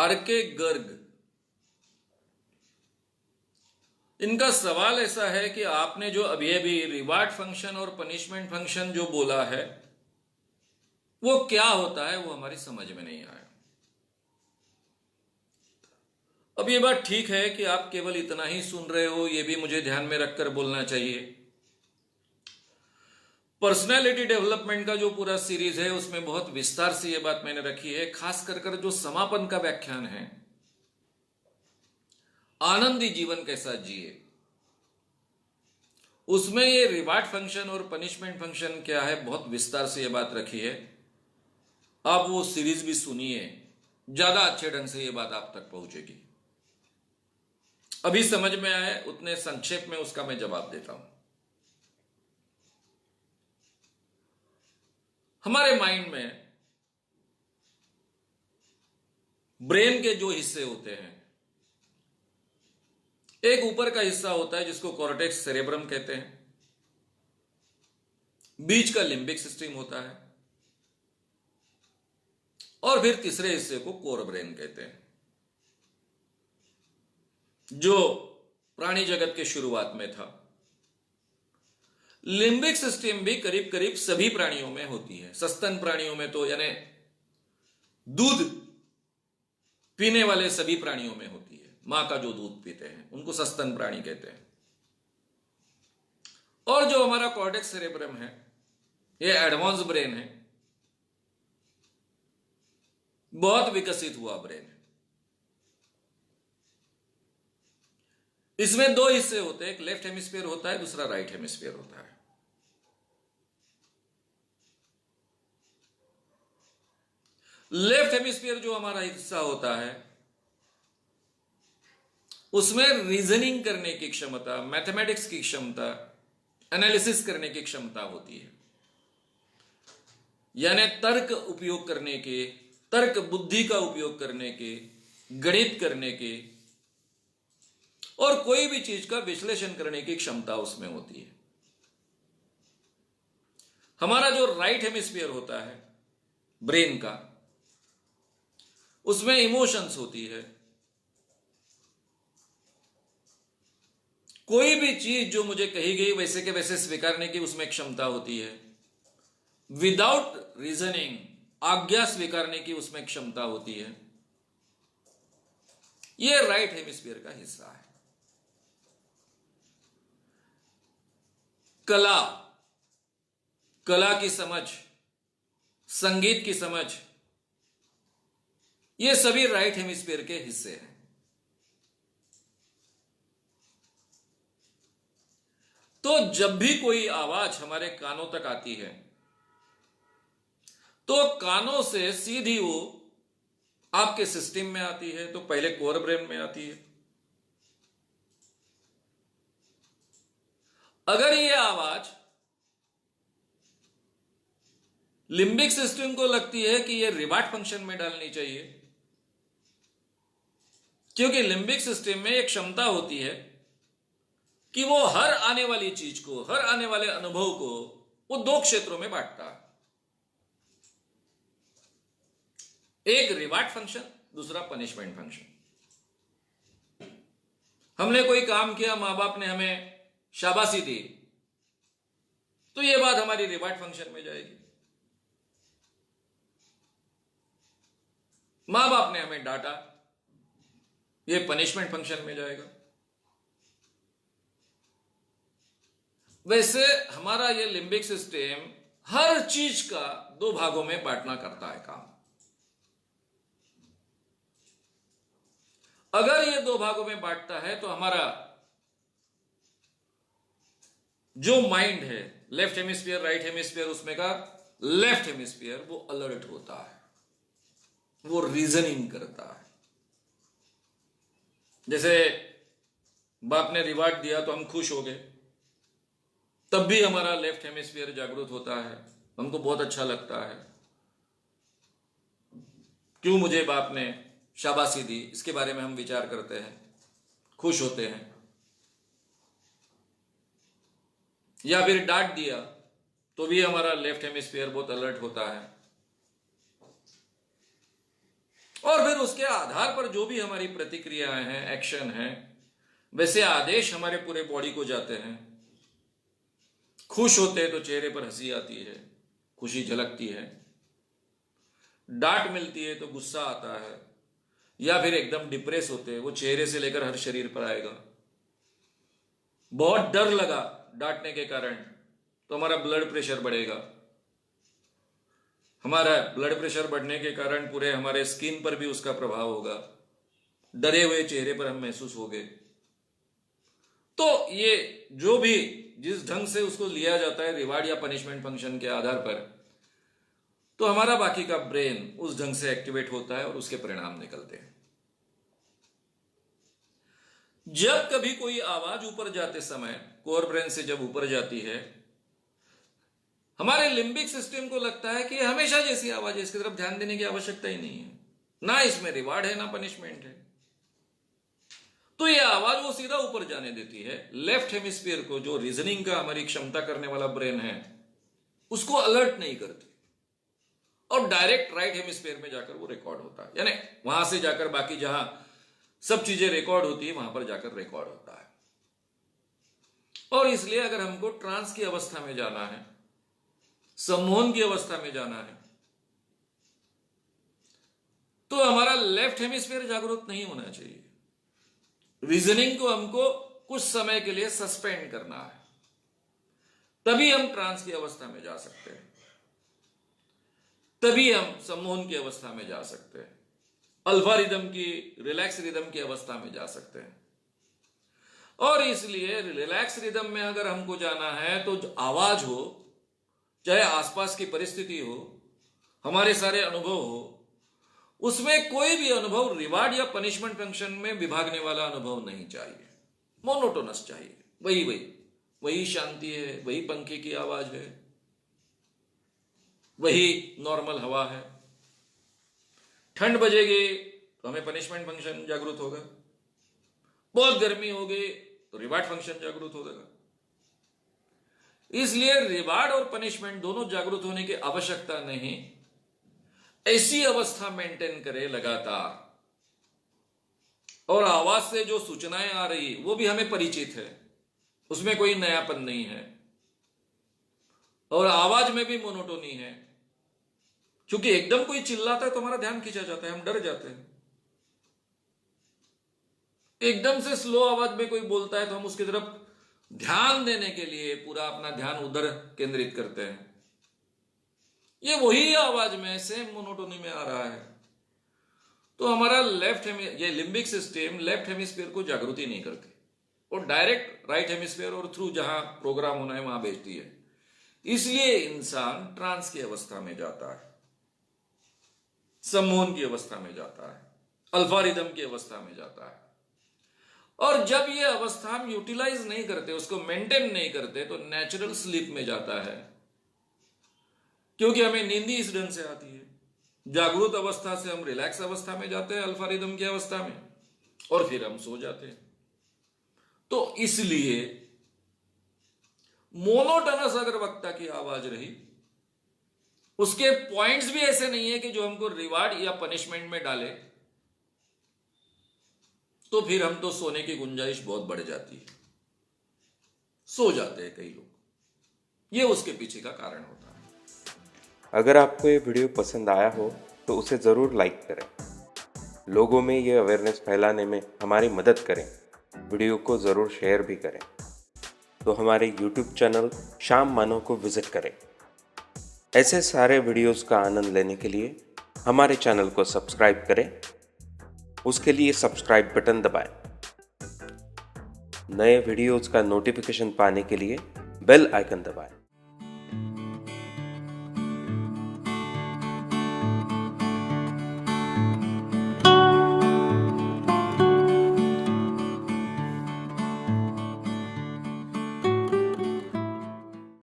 R K Garg, इनका सवाल ऐसा है कि आपने जो अभी रिवार्ड फंक्शन और पनिशमेंट फंक्शन जो बोला है वो क्या होता है, वो हमारी समझ में नहीं आया। अब ये बात ठीक है कि आप केवल इतना ही सुन रहे हो, ये भी मुझे ध्यान में रखकर बोलना चाहिए। पर्सनैलिटी डेवलपमेंट का जो पूरा सीरीज है उसमें बहुत विस्तार से ये बात मैंने रखी है, खास कर जो समापन का व्याख्यान है, आनंदी जीवन कैसा जिए, उसमें ये रिवार्ड फंक्शन और पनिशमेंट फंक्शन क्या है बहुत विस्तार से ये बात रखी है। आप वो सीरीज भी सुनिए, ज्यादा अच्छे ढंग से ये बात आप तक पहुंचेगी। अभी समझ में आए उतने संक्षेप में उसका मैं जवाब देता हूं। हमारे माइंड में ब्रेन के जो हिस्से होते हैं, एक ऊपर का हिस्सा होता है जिसको कॉर्टेक्स सेरेब्रम कहते हैं, बीच का लिम्बिक सिस्टम होता है, और फिर तीसरे हिस्से को कोर ब्रेन कहते हैं, जो प्राणी जगत के शुरुआत में था। लिम्बिक सिस्टम भी करीब करीब सभी प्राणियों में होती है। सस्तन प्राणियों में तो यानी दूध पीने वाले सभी प्राणियों में होती है। मां का जो दूध पीते हैं उनको सस्तन प्राणी कहते हैं। और जो हमारा कॉर्टेक्स सेरेब्रम है, ये एडवांस ब्रेन है, बहुत विकसित हुआ ब्रेन है। इसमें दो हिस्से होते हैं, एक लेफ्ट हेमिस्फीयर होता है, दूसरा राइट हेमिस्फीयर होता है। लेफ्ट हेमिस्फीयर जो हमारा हिस्सा होता है उसमें रीजनिंग करने की क्षमता, मैथमेटिक्स की क्षमता, एनालिसिस करने की क्षमता होती है, यानी तर्क उपयोग करने के, तर्क बुद्धि का उपयोग करने के, गणित करने के और कोई भी चीज का विश्लेषण करने की क्षमता उसमें होती है। हमारा जो राइट हेमिस्फीयर होता है ब्रेन का, उसमें इमोशंस होती है। कोई भी चीज जो मुझे कही गई वैसे के वैसे स्वीकारने की उसमें क्षमता होती है। विदाउट रीजनिंग आज्ञा स्वीकारने की उसमें क्षमता होती है। यह राइट हेमिस्फीयर का हिस्सा है। कला, कला की समझ, संगीत की समझ, ये सभी राइट हेमिस्फीयर के हिस्से हैं। तो जब भी कोई आवाज हमारे कानों तक आती है तो कानों से सीधी वो आपके सिस्टम में आती है, तो पहले कोर ब्रेन में आती है। अगर ये आवाज लिम्बिक सिस्टम को लगती है कि ये रिवार्ड फंक्शन में डालनी चाहिए, क्योंकि लिम्बिक सिस्टम में एक क्षमता होती है कि वो हर आने वाली चीज को, हर आने वाले अनुभव को वो दो क्षेत्रों में बांटता है, एक रिवार्ड फंक्शन, दूसरा पनिशमेंट फंक्शन। हमने कोई काम किया, मां बाप ने हमें शाबाशी दी, तो यह बात हमारी रिवार्ड फंक्शन में जाएगी। मां बाप ने हमें डांटा, यह पनिशमेंट फंक्शन में जाएगा। वैसे हमारा यह लिम्बिक सिस्टम हर चीज का दो भागों में बांटना करता है काम। अगर ये दो भागों में बांटता है तो हमारा जो माइंड है, लेफ्ट हेमिस्फीयर, राइट हेमिस्फीयर, उसमें का लेफ्ट हेमिस्फीयर वो अलर्ट होता है, वो रीजनिंग करता है। जैसे बाप ने रिवार्ड दिया तो हम खुश हो गए, तब भी हमारा लेफ्ट हेमिस्फीयर जागृत होता है, हमको बहुत अच्छा लगता है, क्यों मुझे बाप ने शाबाशी दी, इसके बारे में हम विचार करते हैं, खुश होते हैं। या फिर डांट दिया तो भी हमारा लेफ्ट हेमिस्फीयर बहुत अलर्ट होता है। और फिर उसके आधार पर जो भी हमारी प्रतिक्रियाएं हैं, एक्शन है, वैसे आदेश हमारे पूरे बॉडी को जाते हैं। खुश होते हैं तो चेहरे पर हंसी आती है, खुशी झलकती है। डांट मिलती है तो गुस्सा आता है, या फिर एकदम डिप्रेस होते हैं, वो चेहरे से लेकर हर शरीर पर आएगा। बहुत डर लगा डांटने के कारण तो हमारा ब्लड प्रेशर बढ़ेगा। हमारा ब्लड प्रेशर बढ़ने के कारण पूरे हमारे स्किन पर भी उसका प्रभाव होगा। डरे हुए चेहरे पर हम महसूस होंगे। तो ये जो भी जिस ढंग से उसको लिया जाता है रिवार्ड या पनिशमेंट फंक्शन के आधार पर, तो हमारा बाकी का ब्रेन उस ढंग से एक्टिवेट होता है और उसके परिणाम निकलते हैं। जब कभी कोई आवाज ऊपर जाते समय, कोर ब्रेन से जब ऊपर जाती है, हमारे लिम्बिक सिस्टम को लगता है कि ये हमेशा जैसी आवाज है, इसकी तरफ ध्यान देने की आवश्यकता ही नहीं है, ना इसमें रिवार्ड है ना पनिशमेंट है। तो ये आवाज वो सीधा ऊपर जाने देती है। लेफ्ट हेमिस्फीयर को, जो रीजनिंग का हमारी क्षमता करने वाला ब्रेन है, उसको अलर्ट नहीं करती और डायरेक्ट राइट हेमिस्फीयर में जाकर वो रिकॉर्ड होता है। यानी वहां से जाकर बाकी जहां सब चीजें रिकॉर्ड होती है वहां पर जाकर रिकॉर्ड होता है। और इसलिए अगर हमको ट्रांस की अवस्था में जाना है, सम्मोहन की अवस्था में जाना है, तो हमारा लेफ्ट हेमिस्फीयर जागरूक नहीं होना चाहिए। रीजनिंग को हमको कुछ समय के लिए सस्पेंड करना है, तभी हम ट्रांस की अवस्था में जा सकते हैं, तभी हम सम्मोहन की अवस्था में जा सकते हैं, अल्फा रिदम की, रिलैक्स रिदम की अवस्था में जा सकते हैं। और इसलिए रिलैक्स रिदम में अगर हमको जाना है तो जो आवाज हो, चाहे आसपास की परिस्थिति हो, हमारे सारे अनुभव हो, उसमें कोई भी अनुभव रिवार्ड या पनिशमेंट फंक्शन में विभागने वाला अनुभव नहीं चाहिए। मोनोटोनस चाहिए। वही शांति है, वही पंखे की आवाज है, वही नॉर्मल हवा है। ठंड बजेगी तो हमें पनिशमेंट फंक्शन जागरूक होगा, बहुत गर्मी होगी तो रिवार्ड फंक्शन जागरूक होगा। इसलिए रिवार्ड और पनिशमेंट दोनों जागरूक होने की आवश्यकता नहीं। ऐसी अवस्था मेंटेन करे लगातार, और आवाज से जो सूचनाएं आ रही वो भी हमें परिचित है, उसमें कोई नयापन नहीं है, और आवाज में भी मोनोटोनी है। क्योंकि एकदम कोई चिल्लाता है तो हमारा ध्यान खींचा जाता है, हम डर जाते हैं। एकदम से स्लो आवाज में कोई बोलता है तो हम उसकी तरफ ध्यान देने के लिए पूरा अपना ध्यान उधर केंद्रित करते हैं। ये वही आवाज में सेम मोनोटोनी में आ रहा है, तो हमारा ये लिम्बिक सिस्टम लेफ्ट हेमिस्फीयर को जागृति नहीं करती और डायरेक्ट राइट हेमिस्फीयर और थ्रू जहां प्रोग्राम होना है वहां भेजती है। इसलिए इंसान ट्रांस की अवस्था में जाता है, सम्मोहन की अवस्था में जाता है, अल्फा रिदम की अवस्था में जाता है। और जब ये अवस्था हम यूटिलाइज नहीं करते, उसको मेंटेन नहीं करते, तो नेचुरल स्लीप में जाता है, क्योंकि हमें नींद ही इस ढंग से आती है। जागरूक अवस्था से हम रिलैक्स अवस्था में जाते हैं, अल्फा रिदम की अवस्था में, और फिर हम सो जाते हैं। तो इसलिए मोनोटोनस अगर वक्ता की आवाज रही, उसके पॉइंट्स भी ऐसे नहीं है कि जो हमको रिवार्ड या पनिशमेंट में डाले, तो फिर हम तो सोने की गुंजाइश बहुत बढ़ जाती है, सो जाते हैं कई लोग। ये उसके पीछे का कारण होता है। अगर आपको ये वीडियो पसंद आया हो तो उसे ज़रूर लाइक करें, लोगों में ये अवेयरनेस फैलाने में हमारी मदद करें। वीडियो को ज़रूर शेयर भी करें। तो हमारे YouTube चैनल शाम मानो को विज़िट करें। ऐसे सारे वीडियोस का आनंद लेने के लिए हमारे चैनल को सब्सक्राइब करें। उसके लिए सब्सक्राइब बटन दबाएं। नए वीडियोस का नोटिफिकेशन पाने के लिए बेल आइकन दबाएं।